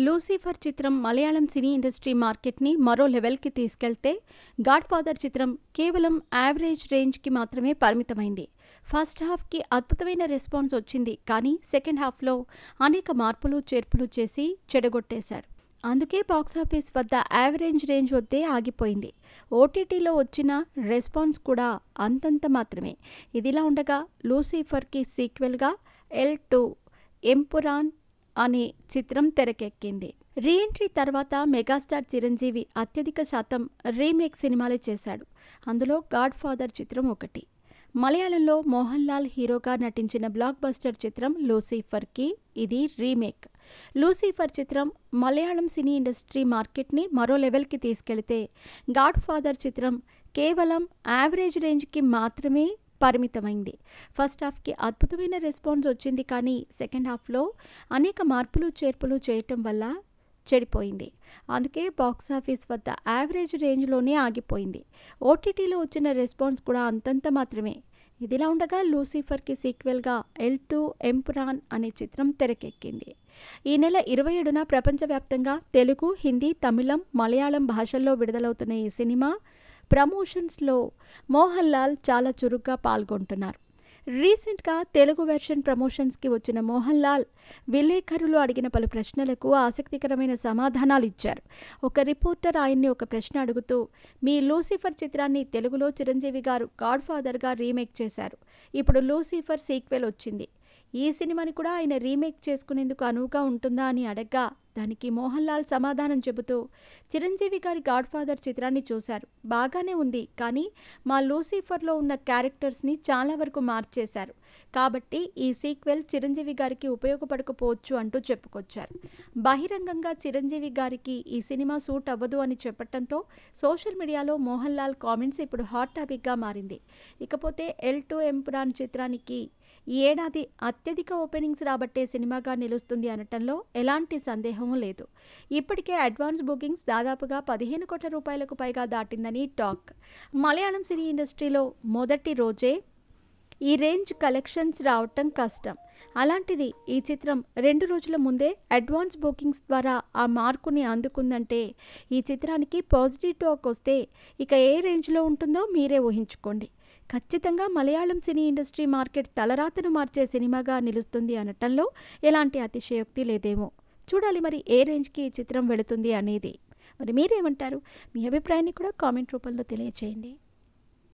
Lucifer చిత్రం Malayalam cine industry మార్కెట్ని మరో లెవెల్కి తీసుకెళ్తే గాడ్ ఫాదర్ చిత్రం కేవలం యావరేజ్ రేంజ్కి మాత్రమే పరిమితమైంది. ఫస్ట్ హాఫ్కి అద్భుతమైన రెస్పాన్స్ వచ్చింది, కానీ సెకండ్ హాఫ్లో అనేక మార్పులు చేర్పులు చేసి చెడగొట్టేశాడు. అందుకే బాక్సాఫీస్ వద్ద యావరేజ్ రేంజ్ వద్దే ఆగిపోయింది. ఓటీటీలో వచ్చిన రెస్పాన్స్ కూడా అంతంత మాత్రమే. ఇదిలా ఉండగా లూసిఫర్కి సీక్వెల్గా L2 ఎంపురాన్ అనే చిత్రం తెరకెక్కింది. రీఎంట్రీ తర్వాత మెగాస్టార్ చిరంజీవి అత్యధిక శాతం రీమేక్ సినిమాలే చేశాడు. అందులో గాడ్ ఫాదర్ చిత్రం ఒకటి. మలయాళంలో మోహన్ లాల్ హీరోగా నటించిన బ్లాక్ బస్టర్ చిత్రం లూసిఫర్కి ఇది రీమేక్. లూసిఫర్ చిత్రం మలయాళం సినీ ఇండస్ట్రీ మార్కెట్ని మరో లెవెల్కి తీసుకెళితే గాడ్ ఫాదర్ చిత్రం కేవలం యావరేజ్ రేంజ్కి మాత్రమే పరిమితమైంది. ఫస్ట్ హాఫ్కి అద్భుతమైన రెస్పాన్స్ వచ్చింది, కానీ సెకండ్ హాఫ్లో అనేక మార్పులు చేర్పులు చేయటం వల్ల చెడిపోయింది. అందుకే బాక్సాఫీస్ వద్ద యావరేజ్ రేంజ్లోనే ఆగిపోయింది. ఓటీటీలో వచ్చిన రెస్పాన్స్ కూడా అంతంత మాత్రమే. ఇదిలా ఉండగా లూసిఫర్కి సీక్వెల్గా L2 ఎంపురాన్ అనే చిత్రం తెరకెక్కింది. ఈ నెల 27న ప్రపంచవ్యాప్తంగా తెలుగు, హిందీ, తమిళం, మలయాళం భాషల్లో విడుదలవుతున్న ఈ సినిమా ప్రమోషన్స్లో మోహన్ లాల్ చాలా చురుగ్గా పాల్గొంటున్నారు. రీసెంట్గా తెలుగు వెర్షన్ ప్రమోషన్స్కి వచ్చిన మోహన్ లాల్ విలేకరులు అడిగిన పలు ప్రశ్నలకు ఆసక్తికరమైన సమాధానాలు ఇచ్చారు. ఒక రిపోర్టర్ ఆయన్ని ఒక ప్రశ్న అడుగుతూ, మీ లూసిఫర్ చిత్రాన్ని తెలుగులో చిరంజీవి గారు గాడ్ ఫాదర్గా రీమేక్ చేశారు. ఇప్పుడు లూసిఫర్ సీక్వెల్ వచ్చింది. ఈ సినిమాని కూడా ఆయన రీమేక్ చేసుకునేందుకు అనువుగా ఉంటుందా అని అడగ్గా దానికి మోహన్ లాల్ సమాధానం చెబుతూ, చిరంజీవి గారి గాడ్ ఫాదర్ చిత్రాన్ని చూశారు, బాగానే ఉంది, కానీ మా లూసిఫర్లో ఉన్న క్యారెక్టర్స్ని చాలా వరకు మార్చేశారు. కాబట్టి ఈ సీక్వెల్ చిరంజీవి గారికి ఉపయోగపడకపోవచ్చు అంటూ చెప్పుకొచ్చారు. బహిరంగంగా చిరంజీవి గారికి ఈ సినిమా సూట్ అవ్వదు అని చెప్పడంతో సోషల్ మీడియాలో మోహన్ లాల్ కామెంట్స్ ఇప్పుడు హాట్ టాపిక్గా మారింది. ఇకపోతే L2 ఎంపురాన్ చిత్రానికి ఈ ఏడాది అత్యధిక ఓపెనింగ్స్ రాబట్టే సినిమాగా నిలుస్తుంది అనటంలో ఎలాంటి సందేహం లేదు. ఇప్పటికే అడ్వాన్స్ బుకింగ్స్ దాదాపుగా 15 కోట్ల రూపాయలకు పైగా దాటిందని టాక్. మలయాళం సినీ ఇండస్ట్రీలో మొదటి రోజే ఈ రేంజ్ కలెక్షన్స్ రావటం కష్టం. అలాంటిది ఈ చిత్రం 2 రోజుల ముందే అడ్వాన్స్ బుకింగ్స్ ద్వారా ఆ మార్కుని అందుకుందంటే ఈ చిత్రానికి పాజిటివ్ టాక్ వస్తే ఇక ఏ రేంజ్లో ఉంటుందో మీరే ఊహించుకోండి. ఖచ్చితంగా మలయాళం సినీ ఇండస్ట్రీ మార్కెట్ తలరాతను మార్చే సినిమాగా నిలుస్తుంది అనటంలో ఎలాంటి అతిశయోక్తి లేదేమో. చూడాలి మరి ఏ రేంజ్కి ఈ చిత్రం వెళుతుంది అనేది. మరి మీరేమంటారు? మీ అభిప్రాయాన్ని కూడా కామెంట్ రూపంలో తెలియచేయండి.